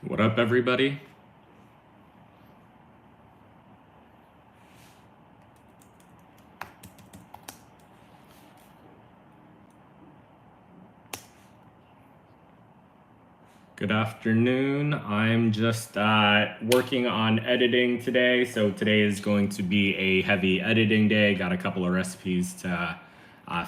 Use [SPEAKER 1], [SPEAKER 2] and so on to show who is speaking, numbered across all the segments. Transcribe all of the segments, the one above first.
[SPEAKER 1] What up, everybody? Good afternoon. I'm just working on editing today. So today is going to be a heavy editing day. Got a couple of recipes to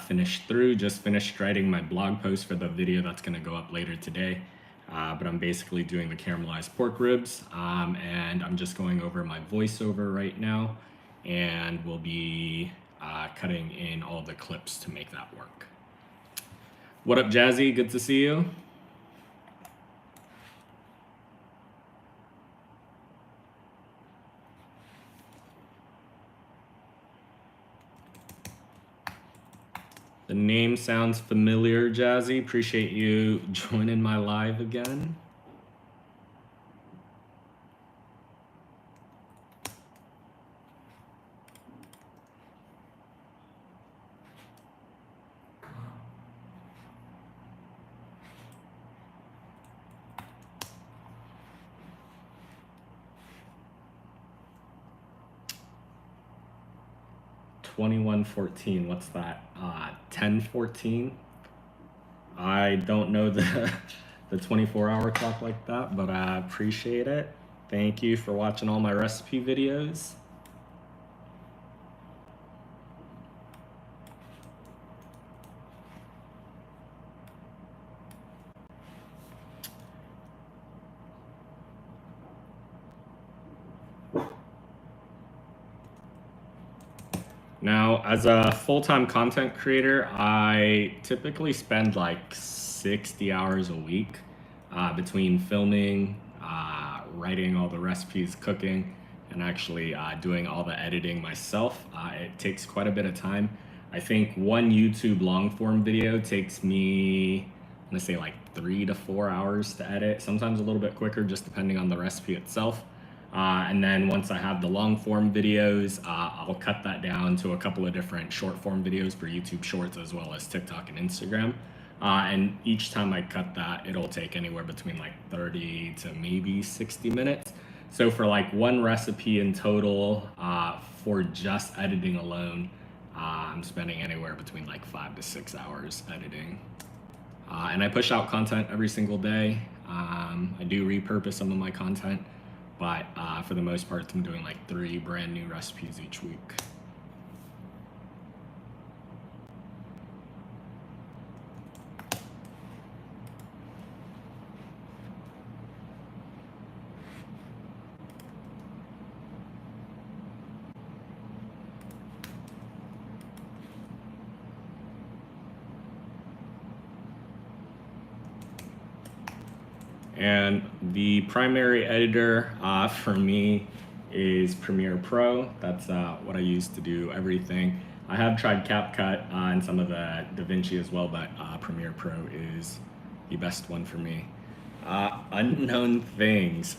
[SPEAKER 1] finish through. Just finished writing my blog post for the video that's going to go up later today. But I'm basically doing the caramelized pork ribs. And I'm just going over my voiceover right now. And we'll be cutting in all the clips to make that work. What up, Jazzy? Good to see you. The name sounds familiar, Jazzy. Appreciate you joining my live again. $21.14. What's that? 10:14. I don't know the the 24-hour clock like that, but I appreciate it. Thank you for watching all my recipe videos. Now, as a full-time content creator, I typically spend like 60 hours a week between filming, writing all the recipes, cooking, and actually doing all the editing myself. It takes quite a bit of time. I think one YouTube long-form video takes me, I'm gonna say like 3 to 4 hours to edit, sometimes a little bit quicker, just depending on the recipe itself. And then once I have the long form videos, I'll cut that down to a couple of different short form videos for YouTube Shorts as well as TikTok and Instagram. And each time I cut that, it'll take anywhere between like 30 to maybe 60 minutes. So for like one recipe in total, for just editing alone, I'm spending anywhere between like 5 to 6 hours editing. And I push out content every single day. I do repurpose some of my content, but for the most part, I'm doing like 3 brand new recipes each week. And the primary editor for me is Premiere Pro. That's what I use to do everything. I have tried CapCut and some of the DaVinci as well, but Premiere Pro is the best one for me. Unknown things.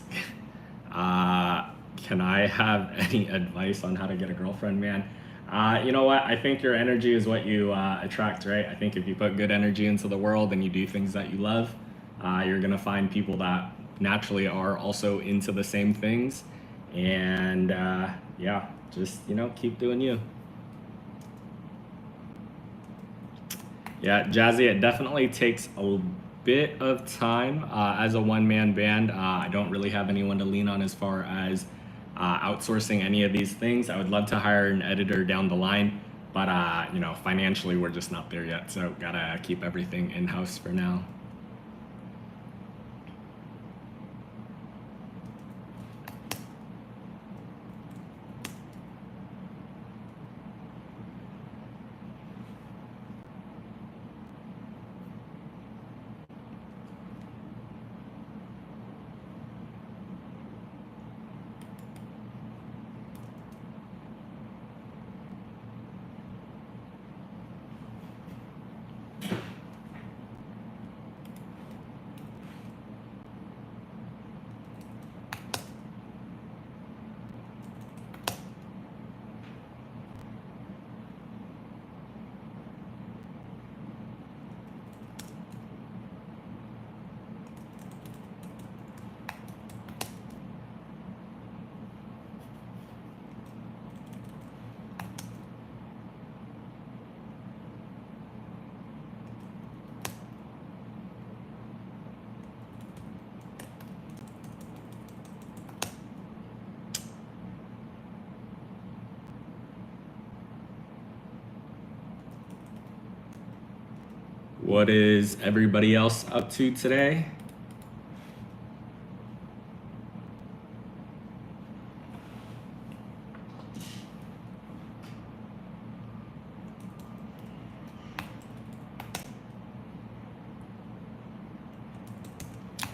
[SPEAKER 1] Can I have any advice on how to get a girlfriend, man? You know what? I think your energy is what you attract, right? I think if you put good energy into the world and you do things that you love, you're gonna find people that naturally are also into the same things. And yeah, just, keep doing you. Yeah, Jazzy, it definitely takes a bit of time. As a one-man band, I don't really have anyone to lean on as far as outsourcing any of these things. I would love to hire an editor down the line, but financially we're just not there yet, so gotta keep everything in-house for now. What is everybody else up to today?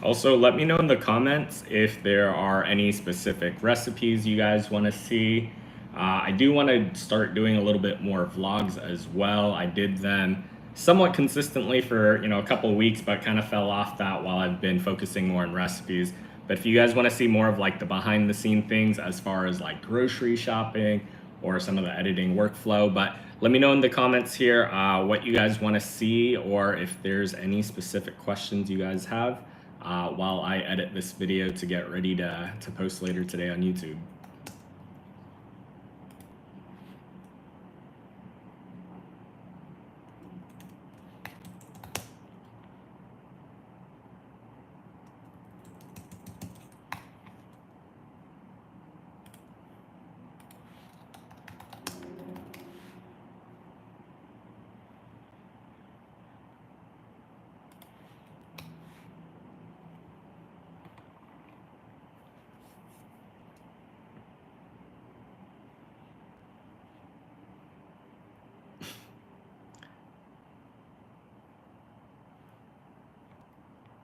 [SPEAKER 1] Also, let me know in the comments if there are any specific recipes you guys want to see. I do want to start doing a little bit more vlogs as well. I did them somewhat consistently for a couple of weeks, but kind of fell off that while I've been focusing more on recipes. But if you guys want to see more of like the behind the scene things as far as like grocery shopping or some of the editing workflow, but let me know in the comments here what you guys want to see, or if there's any specific questions you guys have while I edit this video to get ready to post later today on YouTube.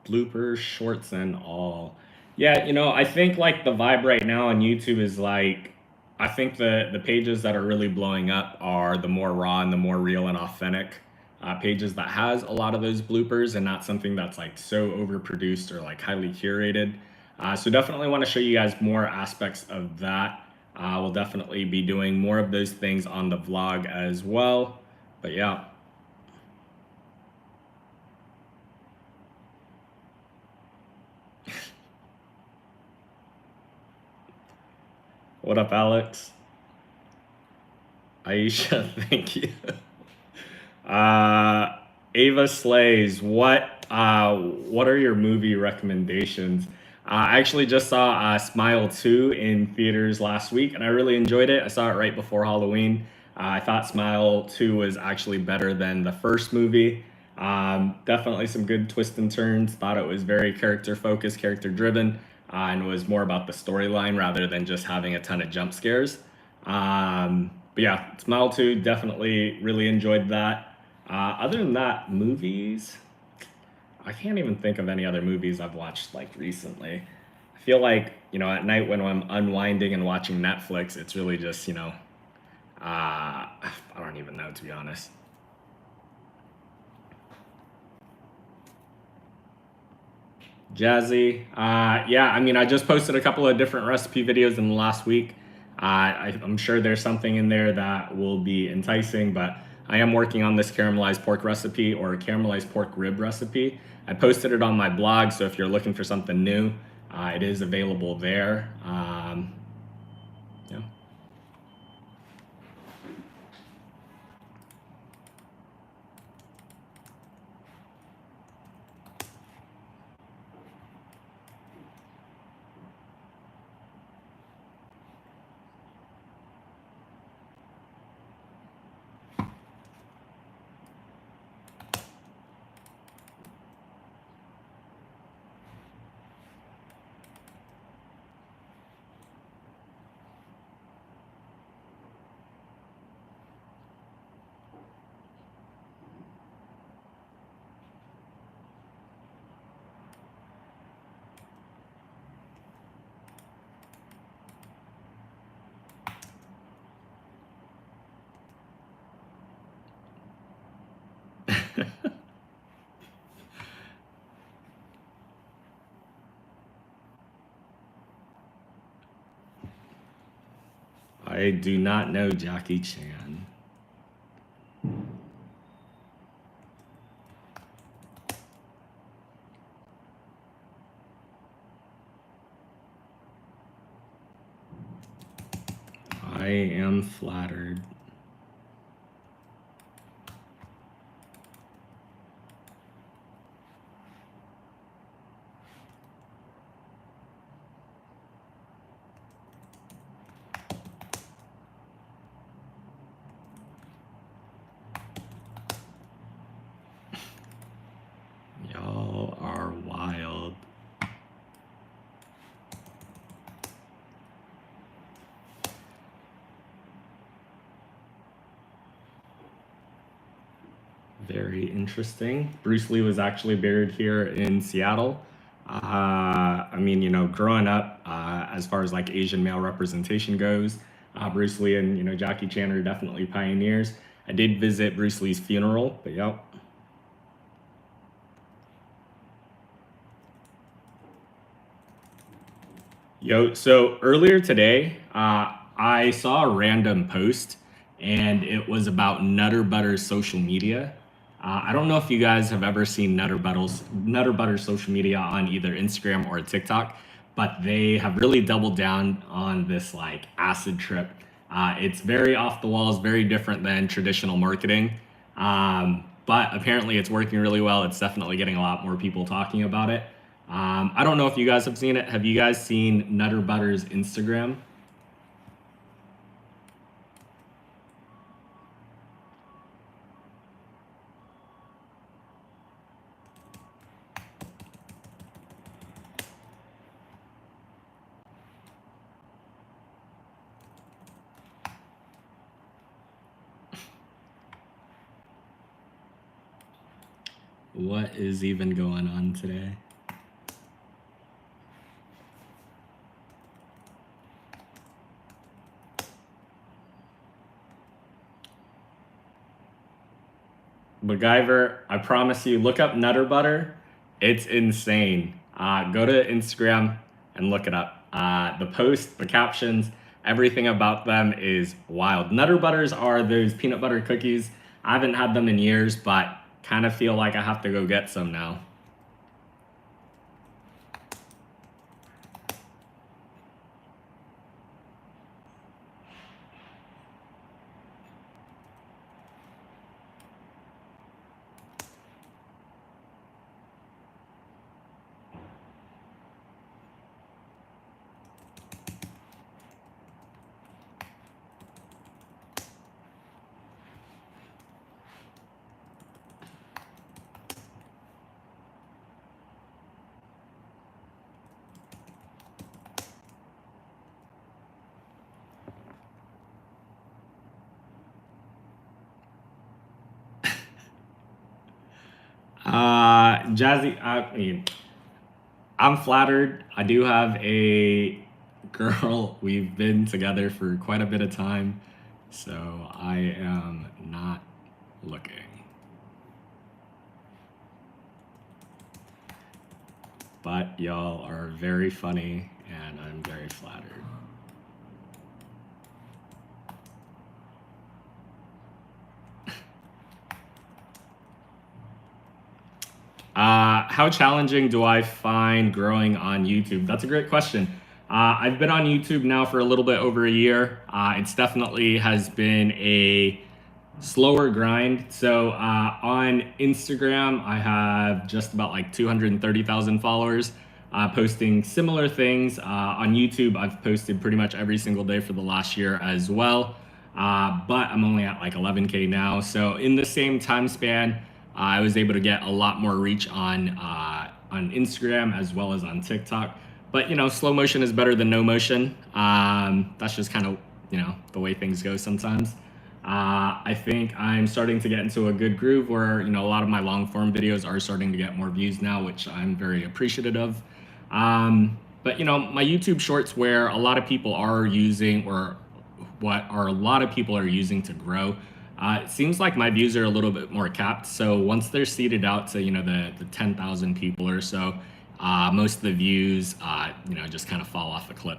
[SPEAKER 1] Bloopers, shorts, and all. Yeah, I think like the vibe right now on YouTube is like, I think the pages that are really blowing up are the more raw and the more real and authentic pages that has a lot of those bloopers, and not something that's like so overproduced or like highly curated. So definitely want to show you guys more aspects of that. We'll definitely be doing more of those things on the vlog as well. But yeah. What up, Alex? Aisha, thank you. Uh, Ava Slays, what are your movie recommendations? I actually just saw Smile 2 in theaters last week, and I really enjoyed it. I saw it right before Halloween. I thought Smile 2 was actually better than the first movie. Definitely some good twists and turns. Thought it was very character focused, character driven, and was more about the storyline rather than just having a ton of jump scares. But yeah, Smile 2, definitely really enjoyed that. Other than that, movies, I can't even think of any other movies I've watched like recently. I feel like, at night when I'm unwinding and watching Netflix, it's really just, I don't even know, to be honest. Jazzy. Yeah, I mean, I just posted a couple of different recipe videos in the last week. I'm sure there's something in there that will be enticing, but I am working on this caramelized pork recipe, or caramelized pork rib recipe. I posted it on my blog, so if you're looking for something new, it is available there. Yeah. I do not know Jackie Chan. I am flattered. Very interesting. Bruce Lee was actually buried here in Seattle. I mean, growing up, as far as like Asian male representation goes, Bruce Lee and Jackie Chan are definitely pioneers. I did visit Bruce Lee's funeral, but yep. Yo, so earlier today, I saw a random post and it was about Nutter Butter's social media. I don't know if you guys have ever seen Nutter Butter's social media on either Instagram or TikTok, but they have really doubled down on this like acid trip. It's very off the walls, very different than traditional marketing. But apparently it's working really well. It's definitely getting a lot more people talking about it. I don't know if you guys have seen it. Have you guys seen Nutter Butter's Instagram? What is even going on today? MacGyver, I promise you, look up Nutter Butter. It's insane. Go to Instagram and look it up. The post, the captions, everything about them is wild. Nutter Butters are those peanut butter cookies. I haven't had them in years, but kind of feel like I have to go get some now. Jazzy, I mean, I'm flattered. I do have a girl. We've been together for quite a bit of time, so I am not looking. But y'all are very funny, and I'm very flattered. How challenging do I find growing on YouTube? That's a great question. I've been on YouTube now for a little bit over a year. It's definitely has been a slower grind. So on Instagram, I have just about like 230,000 followers, posting similar things. On YouTube, I've posted pretty much every single day for the last year as well. But I'm only at like 11K now. So in the same time span, I was able to get a lot more reach on Instagram as well as on TikTok. But slow motion is better than no motion. That's just kind of the way things go sometimes. I think I'm starting to get into a good groove where a lot of my long form videos are starting to get more views now, which I'm very appreciative of. But my YouTube Shorts, where a lot of people are using, or what are a lot of people are using to grow. It seems like my views are a little bit more capped. So once they're seeded out to the 10,000 people or so, most of the views just kind of fall off the cliff.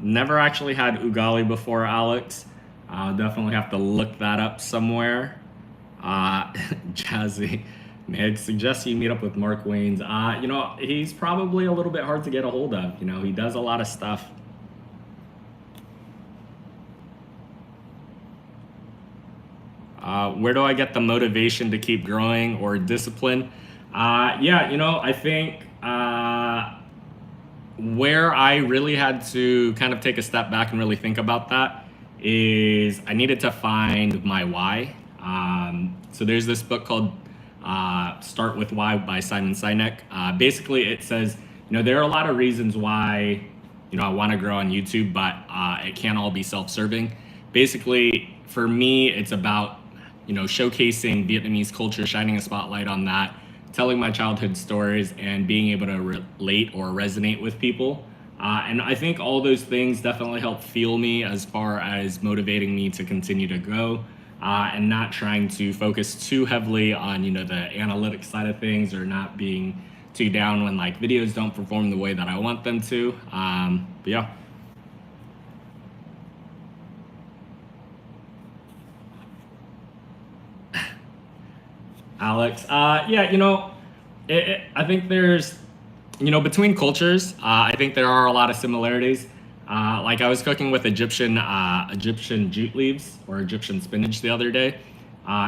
[SPEAKER 1] Never actually had ugali before, Alex. I'll definitely have to look that up somewhere. Jazzy, may I suggest you meet up with Mark Waynes? He's probably a little bit hard to get a hold of. He does a lot of stuff. Where do I get the motivation to keep growing or discipline? Yeah, I think where I really had to kind of take a step back and really think about that is I needed to find my why. So there's this book called Start with Why by Simon Sinek. Basically, it says, there are a lot of reasons why, I want to grow on YouTube, but it can't all be self-serving. Basically, for me, it's about, showcasing Vietnamese culture, shining a spotlight on that, telling my childhood stories, and being able to relate or resonate with people. And I think all those things definitely help fuel me as far as motivating me to continue to go, and not trying to focus too heavily on, the analytics side of things, or not being too down when like videos don't perform the way that I want them to. But yeah. Alex. Yeah, I think there's, between cultures, I think there are a lot of similarities. Like I was cooking with Egyptian jute leaves or Egyptian spinach the other day.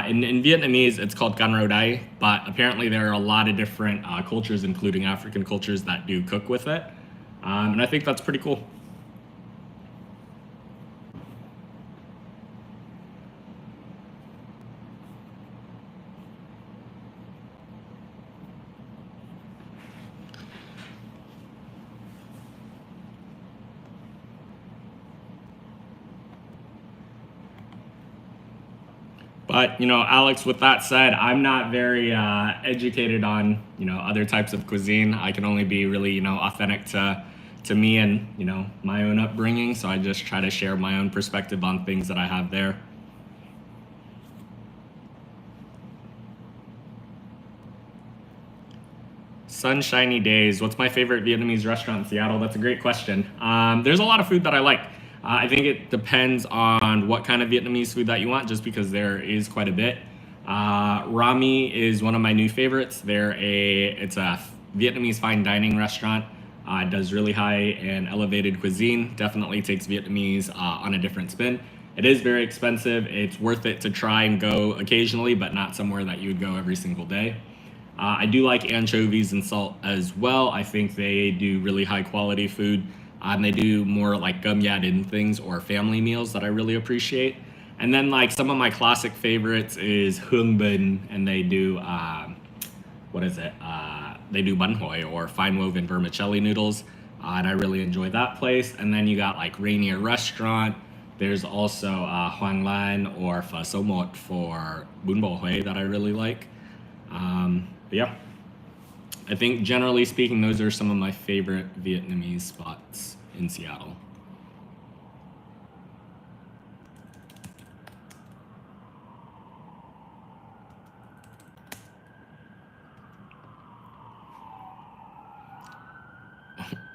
[SPEAKER 1] In Vietnamese, it's called gan rau đay, but apparently there are a lot of different cultures, including African cultures, that do cook with it. And I think that's pretty cool. But Alex, with that said, I'm not very educated on other types of cuisine. I can only be really authentic to me and my own upbringing. So I just try to share my own perspective on things that I have there. Sunshiny days. What's my favorite Vietnamese restaurant in Seattle? That's a great question. There's a lot of food that I like. I think it depends on what kind of Vietnamese food that you want, just because there is quite a bit. Rami is one of my new favorites. It's a Vietnamese fine dining restaurant. It does really high and elevated cuisine. Definitely takes Vietnamese on a different spin. It is very expensive. It's worth it to try and go occasionally, but not somewhere that you would go every single day. I do like anchovies and salt as well. I think they do really high quality food. And they do more like gum yat in things or family meals that I really appreciate. And then like some of my classic favorites is Hương Bình, and they do what is it? They do bun hoi or fine woven vermicelli noodles, and I really enjoy that place. And then you got like Rainier Restaurant. There's also Hoang Lan or Pho So Một for bún bò Huế that I really like. But yeah, I think generally speaking, those are some of my favorite Vietnamese spots in Seattle.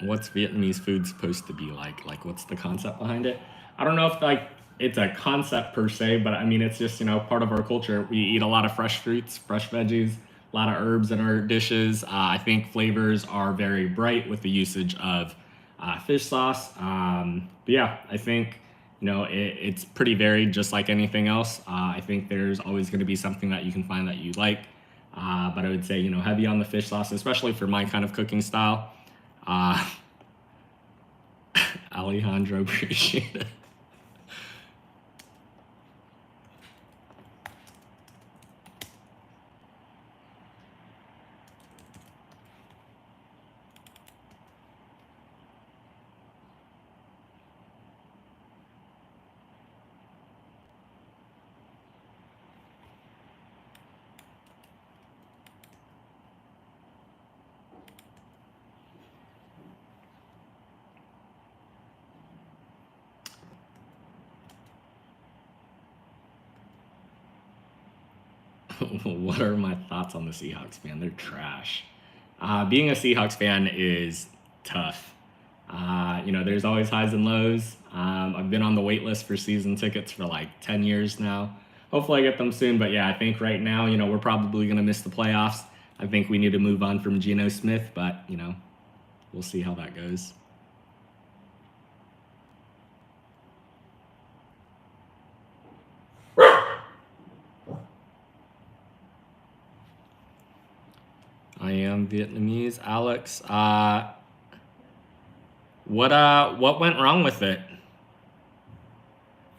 [SPEAKER 1] What's Vietnamese food supposed to be like? Like, what's the concept behind it? I don't know if like it's a concept per se, but I mean, it's just part of our culture. We eat a lot of fresh fruits, fresh veggies, a lot of herbs in our dishes. I think flavors are very bright with the usage of fish sauce. But yeah, I think it's pretty varied, just like anything else. I think there's always going to be something that you can find that you like. But I would say heavy on the fish sauce, especially for my kind of cooking style. Uh, Alejandro, appreciate it. What are my thoughts on the Seahawks, man? They're trash. Being a Seahawks fan is tough. There's always highs and lows. I've been on the wait list for season tickets for like 10 years now. Hopefully, I get them soon. But yeah, I think right now, we're probably going to miss the playoffs. I think we need to move on from Geno Smith, but, we'll see how that goes. I am Vietnamese. Alex, what went wrong with it?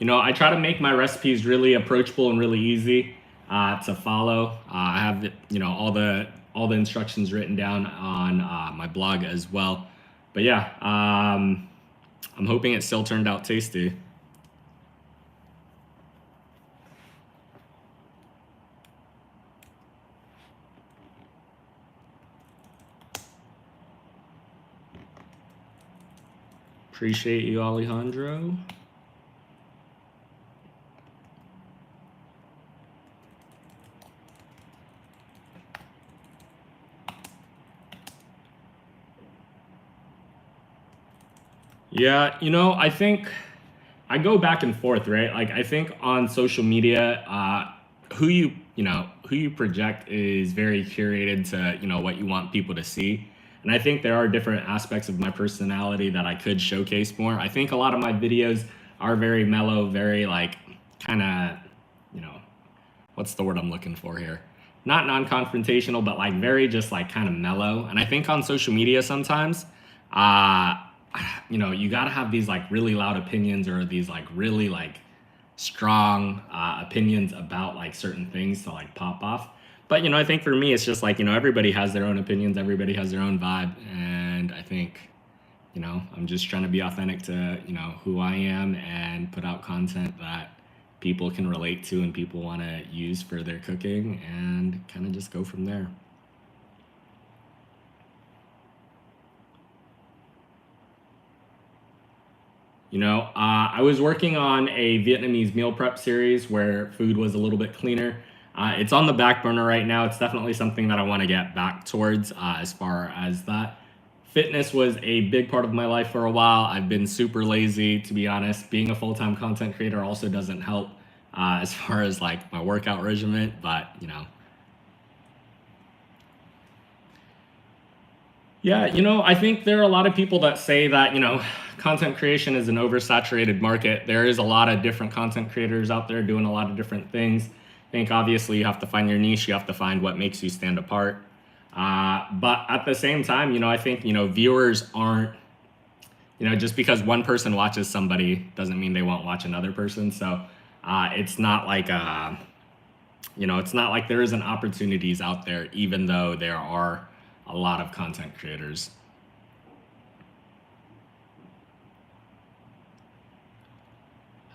[SPEAKER 1] I try to make my recipes really approachable and really easy to follow. I have all the instructions written down on my blog as well. But yeah, I'm hoping it still turned out tasty. Appreciate you, Alejandro. Yeah, I think I go back and forth, right? Like I think on social media, who you project is very curated to what you want people to see, and I think there are different aspects of my personality that I could showcase more. I think a lot of my videos are very mellow, very like kind of you know what's the word I'm looking for here? Not non-confrontational, but like very just like kind of mellow. And I think on social media sometimes, uh, you gotta have these like really loud opinions or these like really like strong opinions about like certain things to like pop off. But I think for me, it's just like everybody has their own opinions, everybody has their own vibe, and I think I'm just trying to be authentic to who I am and put out content that people can relate to and people want to use for their cooking and kind of just go from there. I was working on a Vietnamese meal prep series where food was a little bit cleaner. It's on the back burner right now. It's definitely something that I want to get back towards as far as that. Fitness was a big part of my life for a while. I've been super lazy, to be honest. Being a full-time content creator also doesn't help as far as like my workout regimen, but yeah, I think there are a lot of people that say that, content creation is an oversaturated market. There is a lot of different content creators out there doing a lot of different things. I think obviously you have to find your niche, you have to find what makes you stand apart. But at the same time, I think, viewers aren't, just because one person watches somebody doesn't mean they won't watch another person. So it's not like, it's not like there isn't opportunities out there, even though there are a lot of content creators.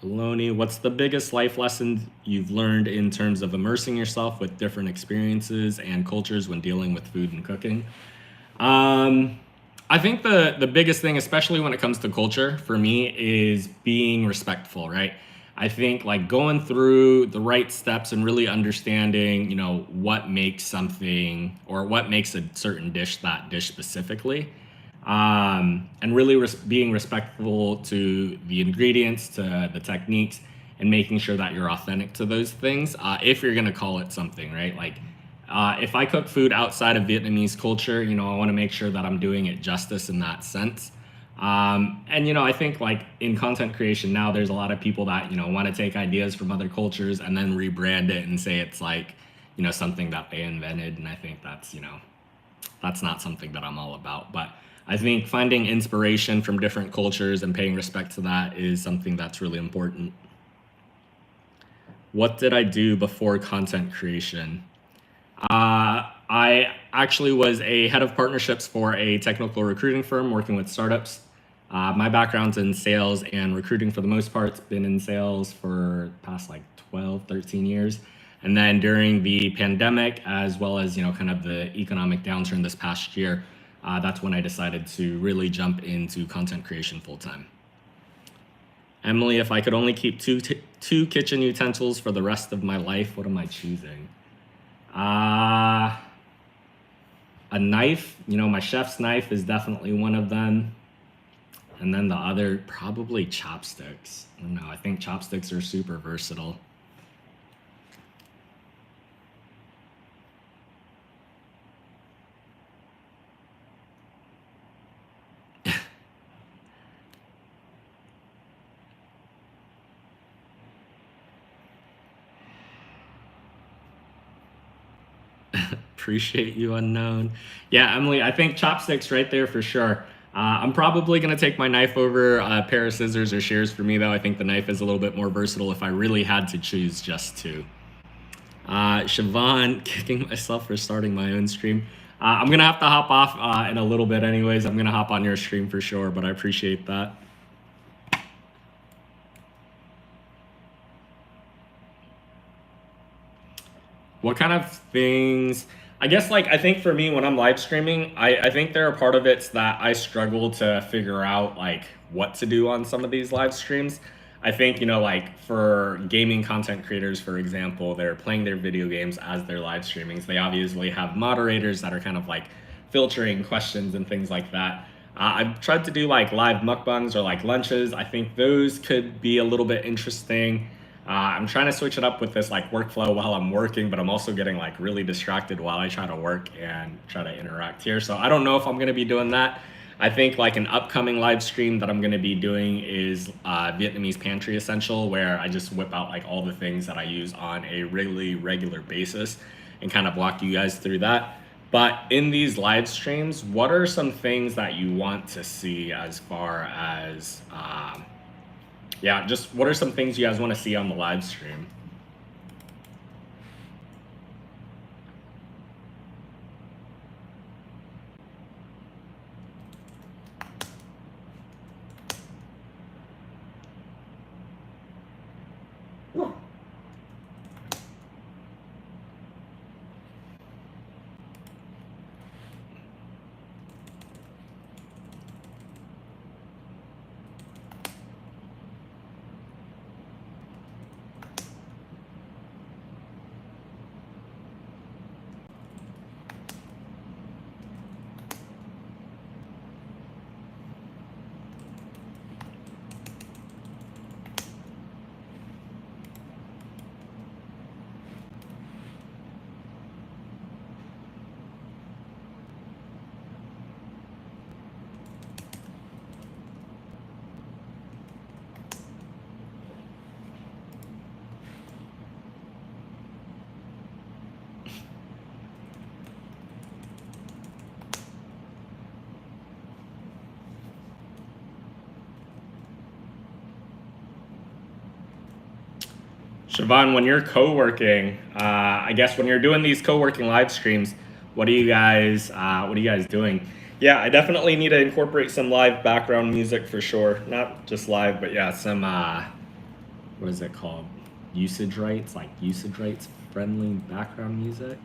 [SPEAKER 1] Heloni, what's the biggest life lesson you've learned in terms of immersing yourself with different experiences and cultures when dealing with food and cooking? I think the biggest thing, especially when it comes to culture, for me, is being respectful, right? I think like going through the right steps and really understanding, what makes something or what makes a certain dish that dish specifically, and really being respectful to the ingredients, to the techniques, and making sure that you're authentic to those things. If you're gonna call it something, right? Like if I cook food outside of Vietnamese culture, I want to make sure that I'm doing it justice in that sense. And I think like in content creation now, there's a lot of people that want to take ideas from other cultures and then rebrand it and say it's like something that they invented. And I think that's not something that I'm all about. But I think finding inspiration from different cultures and paying respect to that is something that's really important. What did I do before content creation? I actually was a head of partnerships for a technical recruiting firm working with startups. My background's in sales and recruiting for the most part. It's been in sales for the past like 12, 13 years. And then during the pandemic, as well as, kind of the economic downturn this past year, that's when I decided to really jump into content creation full time. Emily, if I could only keep two kitchen utensils for the rest of my life, what am I choosing? Uh, a knife, my chef's knife is definitely one of them. And then the other, probably chopsticks. I don't know, I think chopsticks are super versatile. Appreciate you, unknown. Yeah, Emily, I think chopsticks right there for sure. I'm probably gonna take my knife over a pair of scissors or shears for me though. I think the knife is a little bit more versatile if I really had to choose just two. Siobhan, kicking myself for starting my own stream. I'm gonna have to hop off in a little bit anyways. I'm gonna hop on your stream for sure, but I appreciate that. What kind of things? I guess like I think for me when I'm live streaming, I think there are part of it's that I struggle to figure out like what to do on some of these live streams. I think, you know, like for gaming content creators, for example, they're playing their video games as they're live streaming. So they obviously have moderators that are kind of like filtering questions and things like that. I've tried to do like live mukbangs or like lunches. I think those could be a little bit interesting. I'm trying to switch it up with this like workflow while I'm working, but I'm also getting like really distracted while I try to work and try to interact here. So I don't know if I'm gonna be doing that. I think like an upcoming live stream that I'm gonna be doing is Vietnamese Pantry Essential, where I just whip out like all the things that I use on a really regular basis and kind of walk you guys through that. But in these live streams, what are some things that you want to see as far as yeah, just what are some things you guys want to see on the live stream? Siobhan, when you're co-working, I guess when you're doing these co-working live streams, what are you guys doing? Yeah, I definitely need to incorporate some live background music for sure. Not just live, but yeah, some what is it called? Usage rights friendly background music.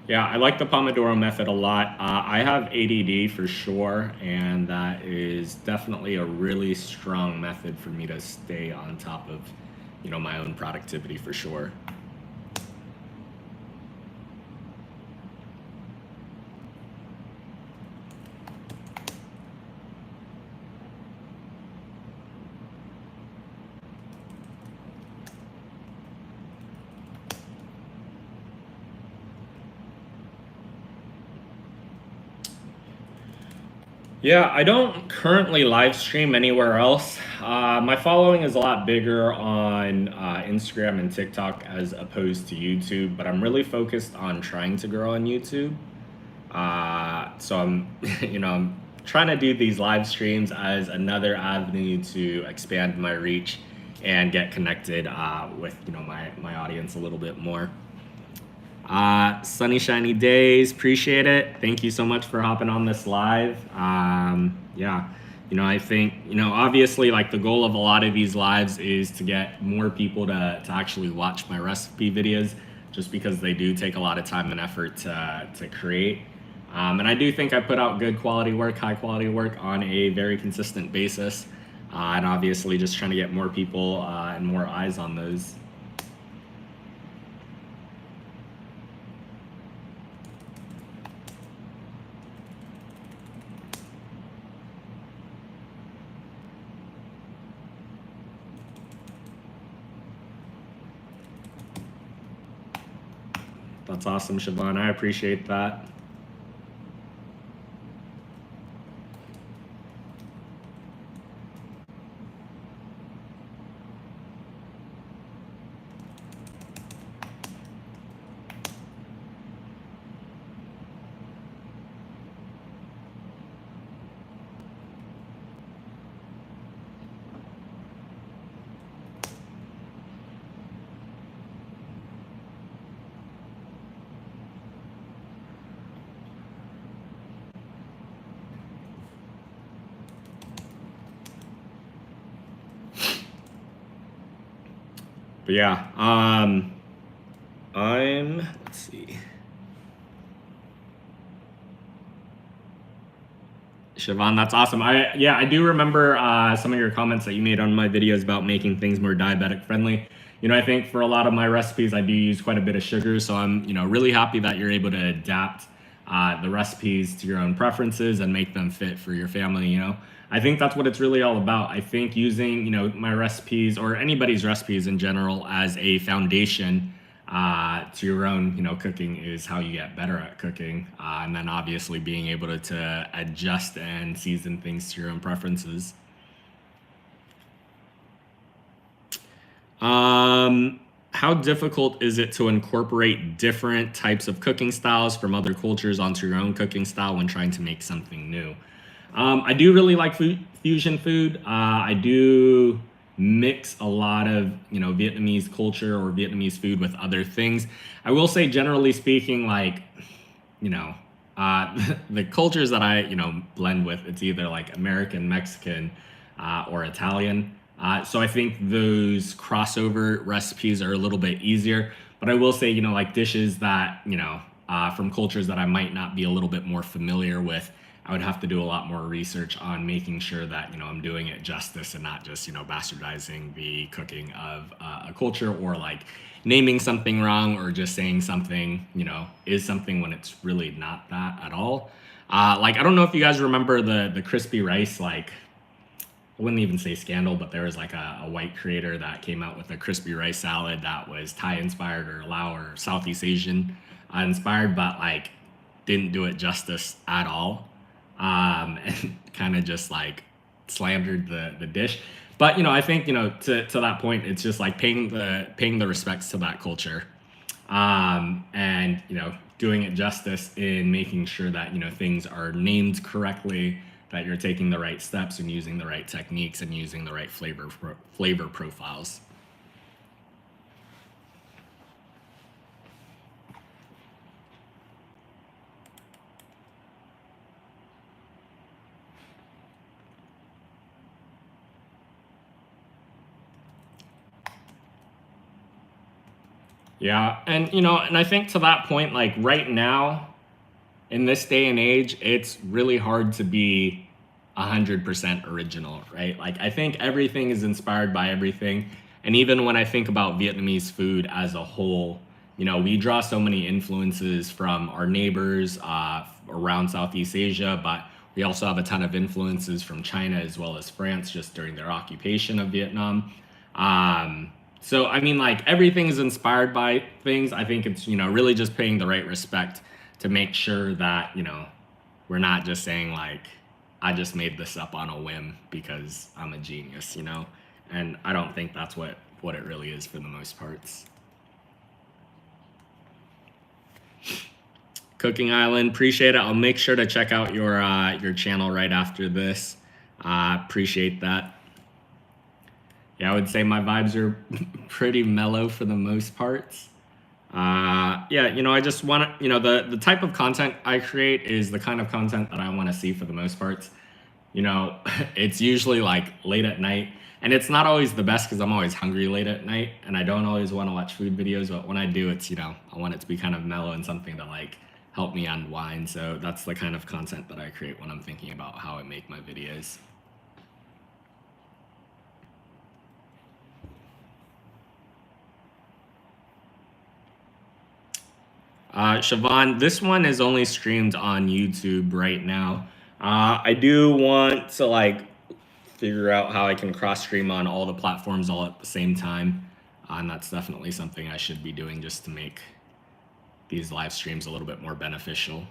[SPEAKER 1] Yeah, I like the Pomodoro method a lot. I have ADD for sure, and that is definitely a really strong method for me to stay on top of, you know, my own productivity for sure. Yeah, I don't currently live stream anywhere else. My following is a lot bigger on Instagram and TikTok as opposed to YouTube, but I'm really focused on trying to grow on YouTube. So I'm, you know, I'm trying to do these live streams as another avenue to expand my reach and get connected with, you know, my audience a little bit more. Sunny shiny days, appreciate it. Thank you so much for hopping on this live. Yeah, you know, I think, you know, obviously like the goal of a lot of these lives is to get more people to actually watch my recipe videos, just because they do take a lot of time and effort to create. And I do think I put out good quality work, high quality work on a very consistent basis. And obviously just trying to get more people and more eyes on those. That's awesome, Siobhan. I appreciate that. But yeah, let's see. Siobhan, that's awesome. I do remember some of your comments that you made on my videos about making things more diabetic friendly. I think for a lot of my recipes, I do use quite a bit of sugar, so I'm really happy that you're able to adapt the recipes to your own preferences and make them fit for your family. I think that's what it's really all about. I think using my recipes or anybody's recipes in general as a foundation to your own cooking is how you get better at cooking, and then obviously being able to adjust and season things to your own preferences. How difficult is it to incorporate different types of cooking styles from other cultures onto your own cooking style when trying to make something new? I do really like fusion food. I do mix a lot of Vietnamese culture or Vietnamese food with other things. I will say, generally speaking, like you know, the cultures that I blend with, it's either like American, Mexican, or Italian. So I think those crossover recipes are a little bit easier. But I will say, like dishes that from cultures that I might not be a little bit more familiar with, I would have to do a lot more research on making sure that I'm doing it justice and not just bastardizing the cooking of a culture, or like naming something wrong, or just saying something is something when it's really not that at all. Like, I don't know if you guys remember the crispy rice, like, I wouldn't even say scandal, but there was like a white creator that came out with a crispy rice salad that was Thai inspired or Lao or Southeast Asian inspired, but like didn't do it justice at all, and kind of just like slandered the dish. But I think to that point, it's just like paying the respects to that culture, and doing it justice in making sure that things are named correctly, that you're taking the right steps and using the right techniques and using the right flavor profiles. Yeah, and I think to that point, like right now, in this day and age, it's really hard to be 100% original, right? Like, I think everything is inspired by everything. And even when I think about Vietnamese food as a whole, we draw so many influences from our neighbors around Southeast Asia, but we also have a ton of influences from China as well as France just during their occupation of Vietnam. So, I mean, like, everything is inspired by things. I think it's, really just paying the right respect to make sure that we're not just saying like, I just made this up on a whim because I'm a genius, and I don't think that's what it really is for the most parts. Cooking Island, appreciate it. I'll make sure to check out your channel right after this. Appreciate that. Yeah, I would say my vibes are pretty mellow for the most parts. Yeah, I just want to, the type of content I create is the kind of content that I want to see for the most parts. It's usually like late at night, and it's not always the best because I'm always hungry late at night and I don't always want to watch food videos. But when I do, it's, I want it to be kind of mellow and something to like help me unwind. So that's the kind of content that I create when I'm thinking about how I make my videos. Siobhan, this one is only streamed on YouTube right now. I do want to like figure out how I can cross stream on all the platforms all at the same time. And that's definitely something I should be doing just to make these live streams a little bit more beneficial.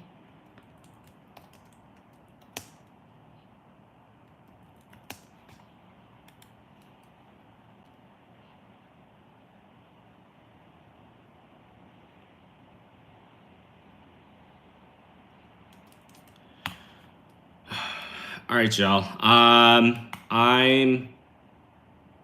[SPEAKER 1] All right, y'all. I'm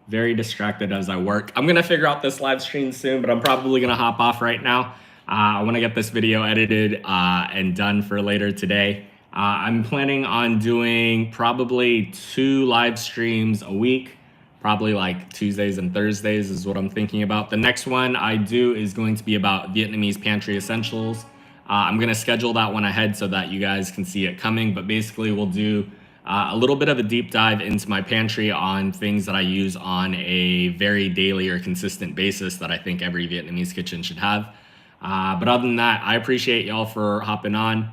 [SPEAKER 1] very distracted as I work. I'm gonna figure out this live stream soon, but I'm probably gonna hop off right now. I wanna get this video edited and done for later today. I'm planning on doing probably 2 live streams a week, probably like Tuesdays and Thursdays is what I'm thinking about. The next one I do is going to be about Vietnamese pantry essentials. I'm gonna schedule that one ahead so that you guys can see it coming, but basically we'll do a little bit of a deep dive into my pantry on things that I use on a very daily or consistent basis that I think every Vietnamese kitchen should have. But other than that, I appreciate y'all for hopping on.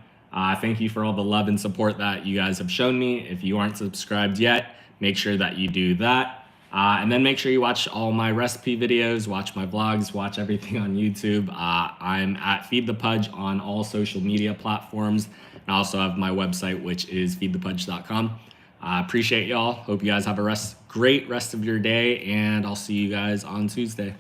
[SPEAKER 1] Thank you for all the love and support that you guys have shown me. If you aren't subscribed yet, make sure that you do that. And then make sure you watch all my recipe videos, watch my vlogs, watch everything on YouTube. I'm at Feed the Pudge on all social media platforms. I also have my website, which is feedthepudge.com. Appreciate y'all. Hope you guys have a great rest of your day, and I'll see you guys on Tuesday.